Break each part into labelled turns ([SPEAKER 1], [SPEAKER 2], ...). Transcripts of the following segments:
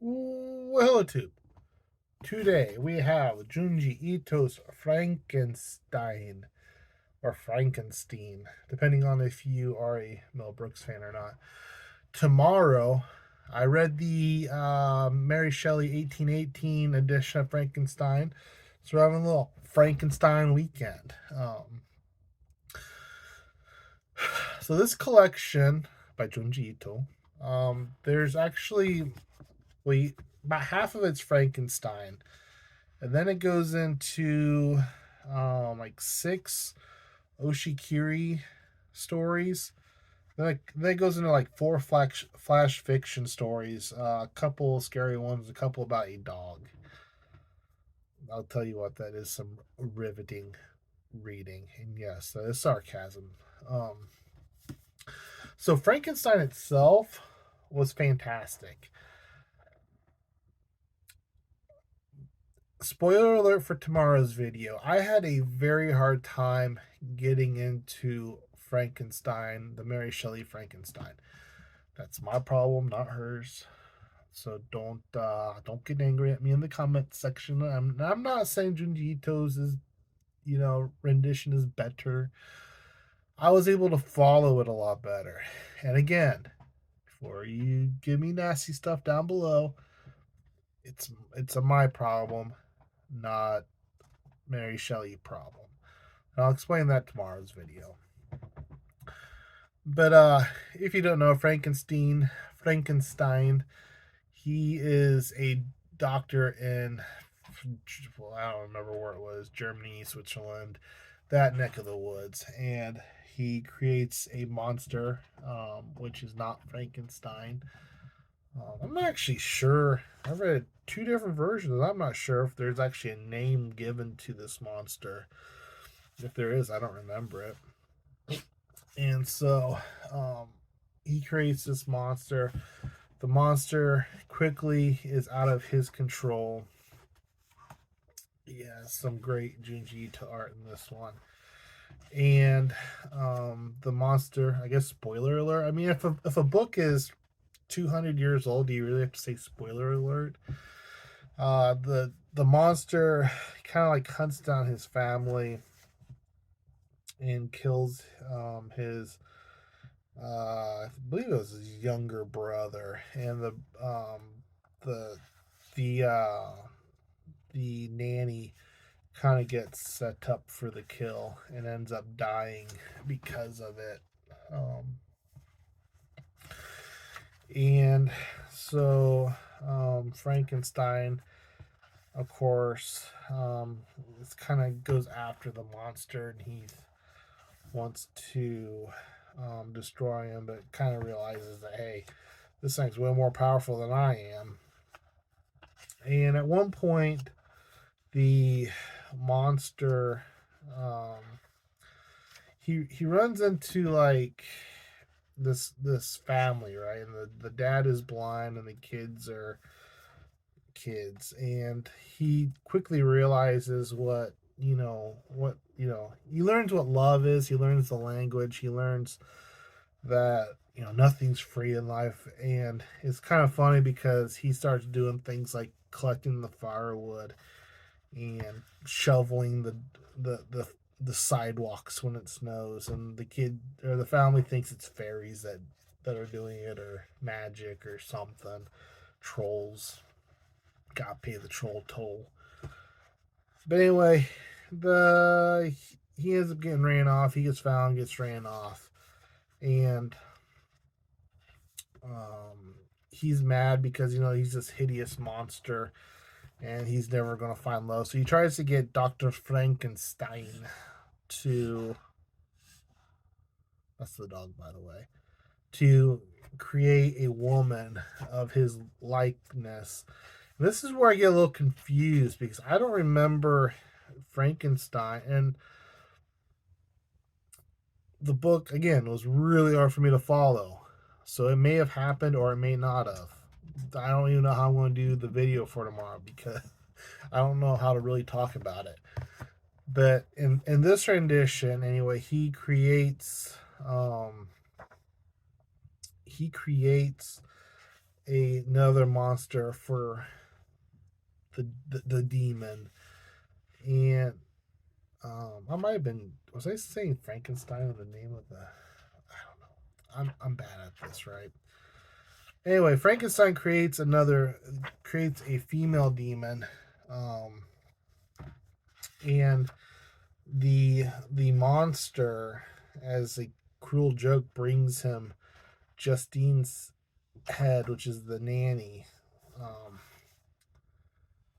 [SPEAKER 1] Well, tube. Today we have Junji Ito's Frankenstein or Frankenstein, depending on if you are a Mel Brooks fan or not. Tomorrow, I read the Mary Shelley 1818 edition of Frankenstein, so we're having a little Frankenstein weekend. So this collection by Junji Ito, there's actually about half of it's Frankenstein, and then it goes into like six Oshikiri stories. Then it goes into like four flash fiction stories, a couple scary ones, a couple about a dog. I'll tell you what, that is some riveting reading, and yes, that is sarcasm. Um, so Frankenstein itself was fantastic. Spoiler alert for tomorrow's video. I had a very hard time getting into Frankenstein, the Mary Shelley Frankenstein. That's my problem, not hers. So don't get angry at me in the comment section. I'm not saying Junji Ito's rendition is better. I was able to follow it a lot better. And again, before you give me nasty stuff down below, it's a my problem, not Mary Shelley problem. And I'll explain that tomorrow's video. But if you don't know Frankenstein, he is a doctor in, well, I don't remember where it was, Germany, Switzerland, that neck of the woods, and he creates a monster, which is not Frankenstein. I'm not actually sure. I read two different versions. I'm not sure if there's actually a name given to this monster. If there is, I don't remember it. And so he creates this monster. The monster quickly is out of his control. Yeah, some great Junji Ito art in this one. And the monster, I guess, spoiler alert. I mean, if a book is 200 years old, do you really have to say spoiler alert? The monster kind of like hunts down his family and kills his I believe it was his younger brother, and the the uh, the nanny kind of gets set up for the kill and ends up dying because of it. And so Frankenstein, of course, it kind of goes after the monster, and he wants to destroy him, but kind of realizes that, hey, this thing's way more powerful than I am. And at one point, the monster, um, he runs into like this family, right? And the dad is blind, and the kids are kids, and he quickly realizes he learns what love is. He learns the language. He learns that nothing's free in life, and it's kind of funny because he starts doing things like collecting the firewood and shoveling the sidewalks when it snows, and the kid or the family thinks it's fairies that are doing it, or magic or something, trolls. Gotta pay the troll toll. But anyway, the he ends up getting ran off. He gets found, gets ran off, and he's mad because he's this hideous monster, and he's never gonna find love. So he tries to get Dr. Frankenstein to, that's the dog, by the way, to create a woman of his likeness. This is where I get a little confused because I don't remember Frankenstein, and the book again was really hard for me to follow. So it may have happened or it may not have. I don't even know how I'm going to do the video for tomorrow because I don't know how to really talk about it. But in this rendition, anyway, he creates another monster for the demon. And I might have been, was I saying Frankenstein in the name of the, I don't know. I'm bad at this, right? Anyway, Frankenstein creates a female demon, um, and the monster, as a cruel joke, brings him Justine's head, which is the nanny. Um,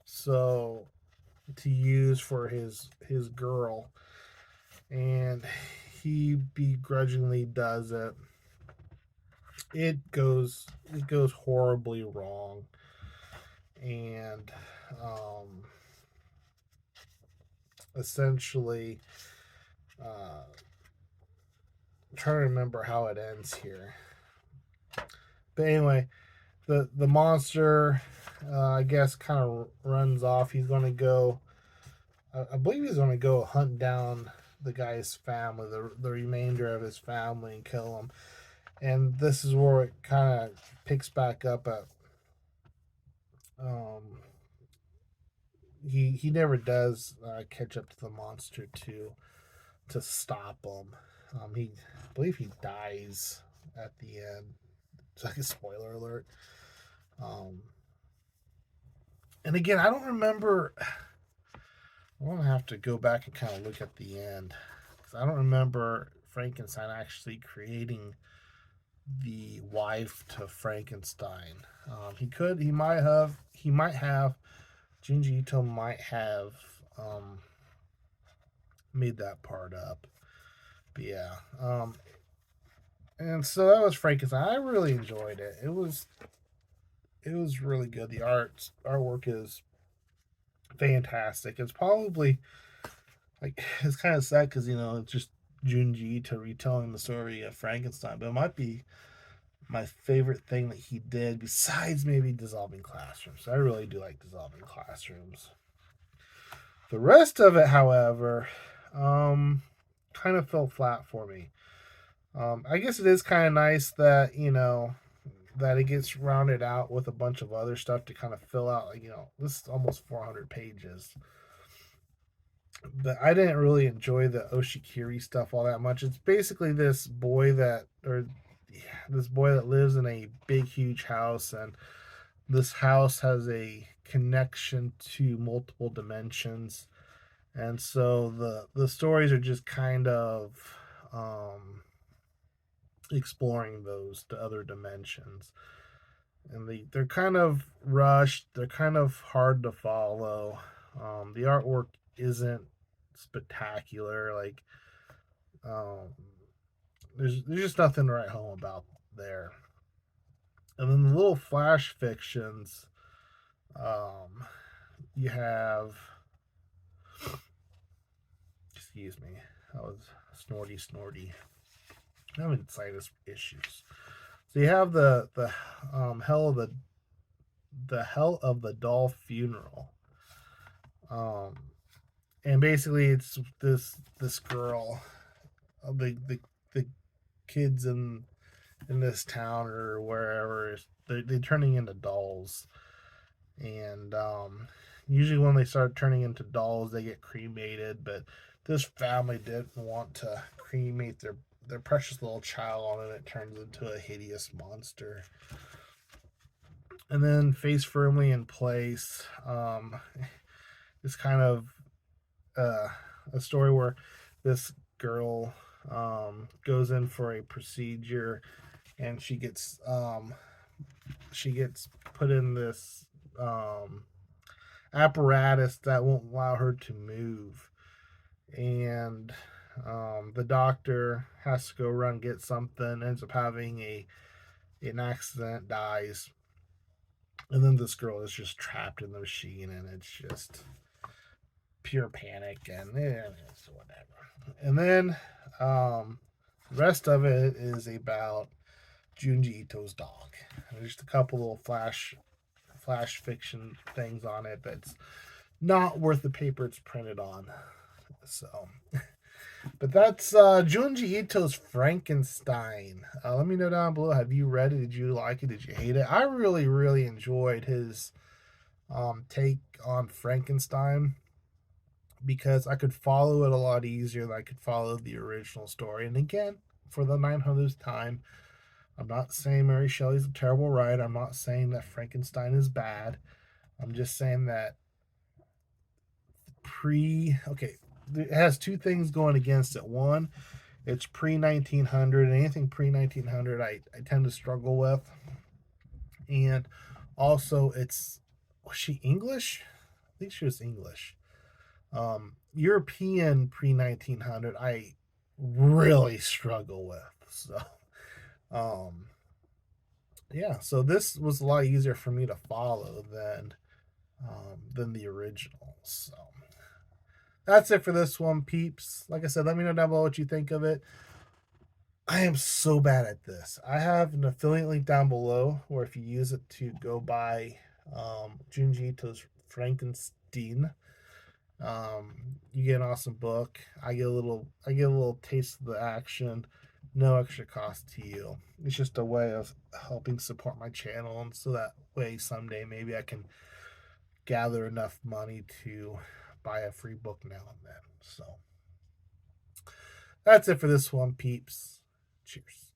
[SPEAKER 1] so to use for his girl, and he begrudgingly does it. It goes horribly wrong, and essentially, I'm trying to remember how it ends here. But anyway, the monster, I guess, kind of runs off. He's going to go. I believe he's going to go hunt down the guy's family, the remainder of his family, and kill him. And this is where it kind of picks back up at. He never does catch up to the monster to stop him. I believe he dies at the end. It's like a spoiler alert. And again, I don't remember. I'm gonna have to go back and kind of look at the end, because I don't remember Frankenstein actually creating the wife to Frankenstein. He might have. Junji Ito might have made that part up. But yeah. And so that was Frankenstein. I really enjoyed it. It was really good. The artwork is fantastic. It's probably, like, it's kind of sad because it's just Junji Ito retelling the story of Frankenstein, but it might be my favorite thing that he did, besides maybe Dissolving Classrooms. I really do like Dissolving Classrooms. The rest of it, however, kind of fell flat for me. I guess it is kind of nice that that it gets rounded out with a bunch of other stuff to kind of fill out. Like, this is almost 400 pages. But I didn't really enjoy the Oshikiri stuff all that much. It's basically this boy that lives in a big, huge house, and this house has a connection to multiple dimensions, and so the stories are just kind of exploring those to other dimensions, and they're kind of rushed. They're kind of hard to follow. The artwork isn't spectacular. Like, there's just nothing to write home about there. And then the little flash fictions, you have, excuse me, that was snorty. I'm having sinus issues. So you have the hell of the doll funeral, and basically it's this girl, the kids in this town or wherever, they're turning into dolls, and usually when they start turning into dolls, they get cremated. But this family didn't want to cremate their precious little child, and it turns into a hideous monster. And then Face Firmly in Place is kind of a story where this girl goes in for a procedure, and she gets put in this apparatus that won't allow her to move, and the doctor has to go run get something, ends up having an accident, dies, and then this girl is just trapped in the machine, and it's just pure panic, and it's whatever. And then the rest of it is about Junji Ito's dog. There's just a couple little flash fiction things on it that's not worth the paper it's printed on. So But that's Junji Ito's Frankenstein. Let me know down below. Have you read it? Did you like it? Did you hate it? I really, really enjoyed his take on Frankenstein because I could follow it a lot easier than I could follow the original story. And again, for the 900th time, I'm not saying Mary Shelley's a terrible writer. I'm not saying that Frankenstein is bad. I'm just saying that it has two things going against it. One, it's pre 1900, and anything pre 1900 I tend to struggle with. And also, was she English? I think she was English. European pre 1900, I really struggle with. So, um, yeah, so this was a lot easier for me to follow than the original. So that's it for this one, peeps. Like I said, let me know down below what you think of it. I am so bad at this. I have an affiliate link down below where if you use it to go buy Junji Ito's Frankenstein, you get an awesome book. I get a little taste of the action, no extra cost to you. It's just a way of helping support my channel, and so that way someday maybe I can gather enough money to buy a free book now and then. So that's it for this one, peeps. Cheers.